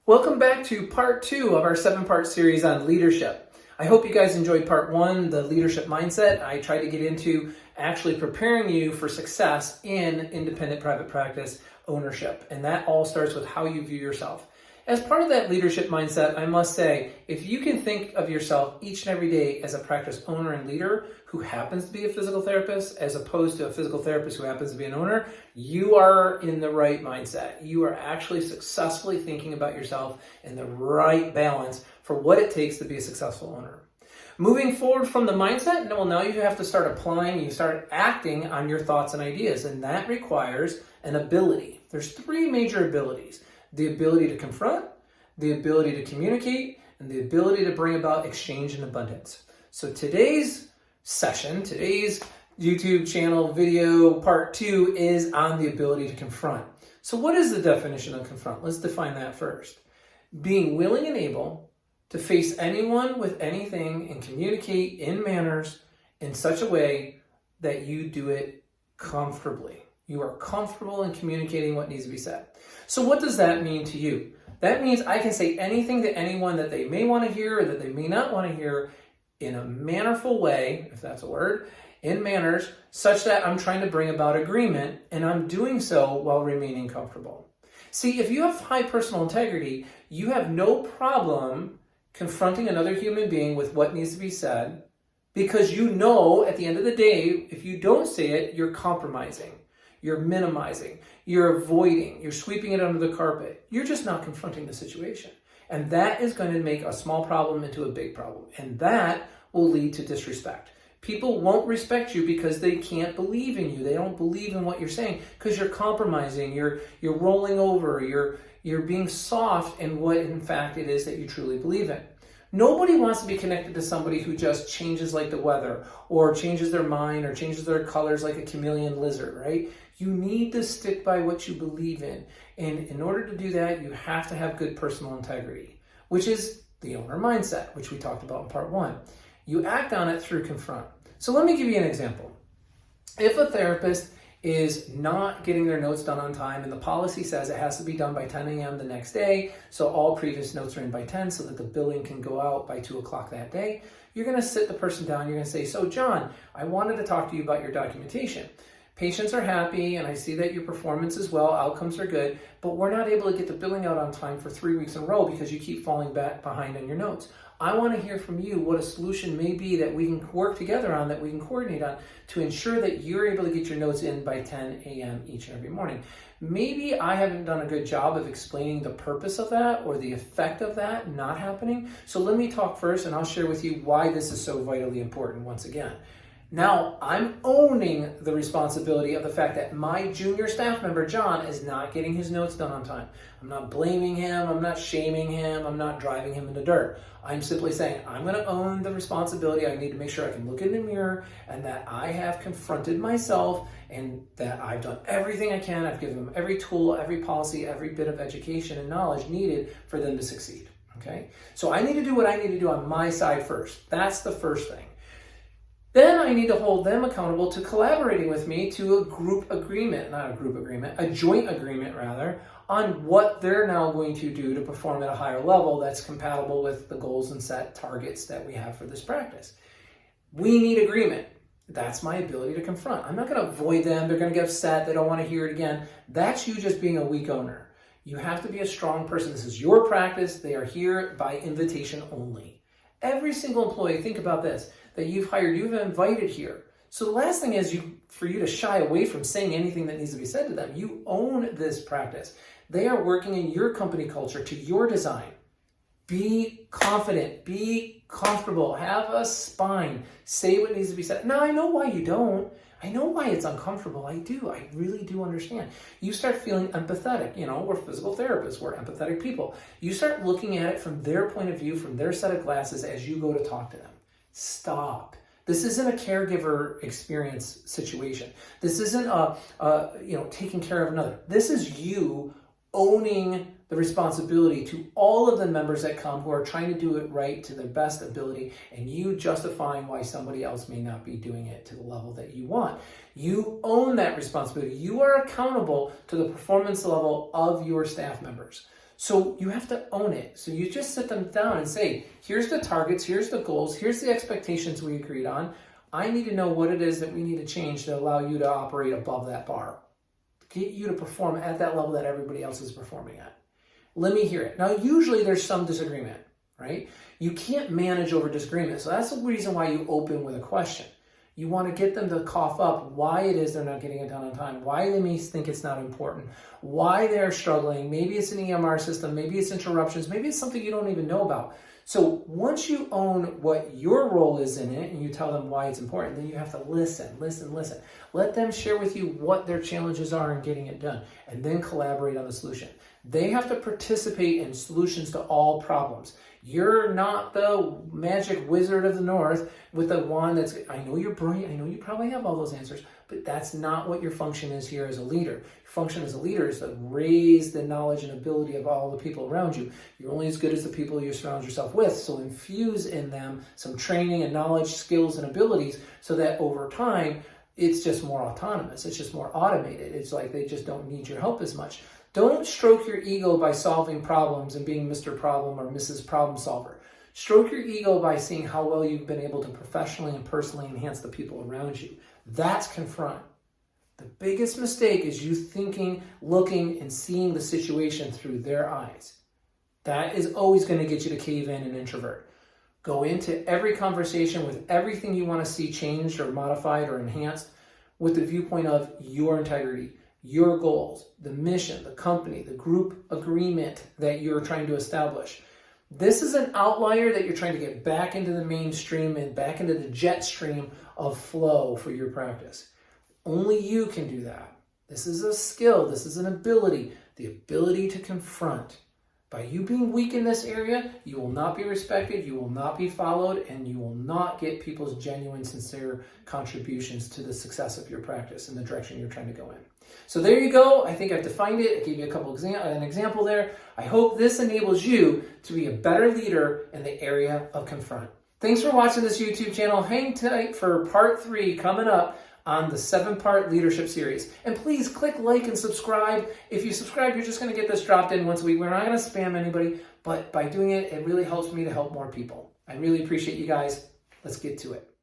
Welcome back to part 2 of our 7-part series on leadership. I hope you guys enjoyed part 1, the leadership mindset. I tried to get into actually preparing you for success in independent private practice ownership. And that all starts with how you view yourself. As part of that leadership mindset, I must say, if you can think of yourself each and every day as a practice owner and leader who happens to be a physical therapist, as opposed to a physical therapist who happens to be an owner, you are in the right mindset. You are actually successfully thinking about yourself in the right balance for what it takes to be a successful owner. Moving forward from the mindset, well, now you have to start applying, you start acting on your thoughts and ideas, and that requires an ability. There's 3 major abilities. The ability to confront, the ability to communicate, and the ability to bring about exchange and abundance. So today's session, today's YouTube channel video part 2 is on the ability to confront. So what is the definition of confront? Let's define that first. Being willing and able to face anyone with anything and communicate in manners in such a way that you do it comfortably. You are comfortable in communicating what needs to be said. So what does that mean to you? That means I can say anything to anyone that they may want to hear or that they may not want to hear in a mannerful way, if that's a word, in manners such that I'm trying to bring about agreement, and I'm doing so while remaining comfortable. See, if you have high personal integrity, you have no problem confronting another human being with what needs to be said, because you know at the end of the day, if you don't say it, you're compromising. You're minimizing, you're avoiding, you're sweeping it under the carpet. You're just not confronting the situation. And that is going to make a small problem into a big problem. And that will lead to disrespect. People won't respect you because they can't believe in you. They don't believe in what you're saying because you're compromising, you're rolling over, you're being soft in what in fact it is that you truly believe in. Nobody wants to be connected to somebody who just changes like the weather or changes their mind or changes their colors like a chameleon lizard, right? You need to stick by what you believe in. And in order to do that, you have to have good personal integrity, which is the owner mindset, which we talked about in part 1. You act on it through confront. So let me give you an example. If a therapist is not getting their notes done on time and the policy says it has to be done by 10 a.m. the next day, so all previous notes are in by 10 so that the billing can go out by 2 o'clock that day, you're going to sit the person down. You're going to say, so John, I wanted to talk to you about your documentation. Patients are happy and I see that your performance is well, outcomes are good, but we're not able to get the billing out on time for 3 weeks in a row because you keep falling back behind on your notes. I want to hear from you what a solution may be that we can work together on, that we can coordinate on to ensure that you're able to get your notes in by 10 a.m. each and every morning. Maybe I haven't done a good job of explaining the purpose of that or the effect of that not happening. So let me talk first and I'll share with you why this is so vitally important once again. Now, I'm owning the responsibility of the fact that my junior staff member, John, is not getting his notes done on time. I'm not blaming him. I'm not shaming him. I'm not driving him in the dirt. I'm simply saying I'm going to own the responsibility. I need to make sure I can look in the mirror and that I have confronted myself and that I've done everything I can. I've given them every tool, every policy, every bit of education and knowledge needed for them to succeed. Okay? So I need to do what I need to do on my side first. That's the first thing. Then I need to hold them accountable to collaborating with me to a joint agreement rather, on what they're now going to do to perform at a higher level that's compatible with the goals and set targets that we have for this practice. We need agreement. That's my ability to confront. I'm not going to avoid them. They're going to get upset. They don't want to hear it again. That's you just being a weak owner. You have to be a strong person. This is your practice. They are here by invitation only. Every single employee, think about this, that you've hired, you've invited here. So the last thing is for you to shy away from saying anything that needs to be said to them. You own this practice. They are working in your company culture to your design. Be confident, be comfortable, have a spine, say what needs to be said. Now, I know why you don't. I know why it's uncomfortable. I do. I really do understand. You start feeling empathetic. We're physical therapists. We're empathetic people. You start looking at it from their point of view, from their set of glasses as you go to talk to them. Stop. This isn't a caregiver experience situation. This isn't taking care of another. This is you owning the responsibility to all of the members that come who are trying to do it right to their best ability, and you justifying why somebody else may not be doing it to the level that you want. You own that responsibility. You are accountable to the performance level of your staff members. So you have to own it. So you just sit them down and say, here's the targets, here's the goals, here's the expectations we agreed on. I need to know what it is that we need to change to allow you to operate above that bar, to get you to perform at that level that everybody else is performing at. Let me hear it. Now, usually there's some disagreement, right? You can't manage over disagreement. So that's the reason why you open with a question. You want to get them to cough up why it is they're not getting it done on time, why they may think it's not important, why they're struggling. Maybe it's an EMR system, maybe it's interruptions, maybe it's something you don't even know about. So once you own what your role is in it and you tell them why it's important, then you have to listen. Let them share with you what their challenges are in getting it done, and then collaborate on the solution. They have to participate in solutions to all problems. You're not the magic wizard of the north with the wand that's, I know you're brilliant, I know you probably have all those answers, but that's not what your function is here as a leader. Your function as a leader is to raise the knowledge and ability of all the people around you. You're only as good as the people you surround yourself with, so infuse in them some training and knowledge, skills, and abilities so that over time, it's just more autonomous, it's just more automated. It's like they just don't need your help as much. Don't stroke your ego by solving problems and being Mr. Problem or Mrs. Problem Solver. Stroke your ego by seeing how well you've been able to professionally and personally enhance the people around you. That's confront. The biggest mistake is you thinking, looking, and seeing the situation through their eyes. That is always going to get you to cave in and introvert. Go into every conversation with everything you want to see changed or modified or enhanced with the viewpoint of your integrity, your goals, the mission, the company, the group agreement that you're trying to establish. This is an outlier that you're trying to get back into the mainstream and back into the jet stream of flow for your practice. Only you can do that. This is a skill. This is an ability. The ability to confront. By you being weak in this area, you will not be respected, you will not be followed, and you will not get people's genuine, sincere contributions to the success of your practice and the direction you're trying to go in. So there you go. I think I've defined it. I gave you an example there. I hope this enables you to be a better leader in the area of confront. Thanks for watching this YouTube channel. Hang tight for part 3 coming up on the 7-part leadership series. And please click like and subscribe. If you subscribe, you're just going to get this dropped in once a week. We're not going to spam anybody, but by doing it, it really helps me to help more people. I really appreciate you guys. Let's get to it.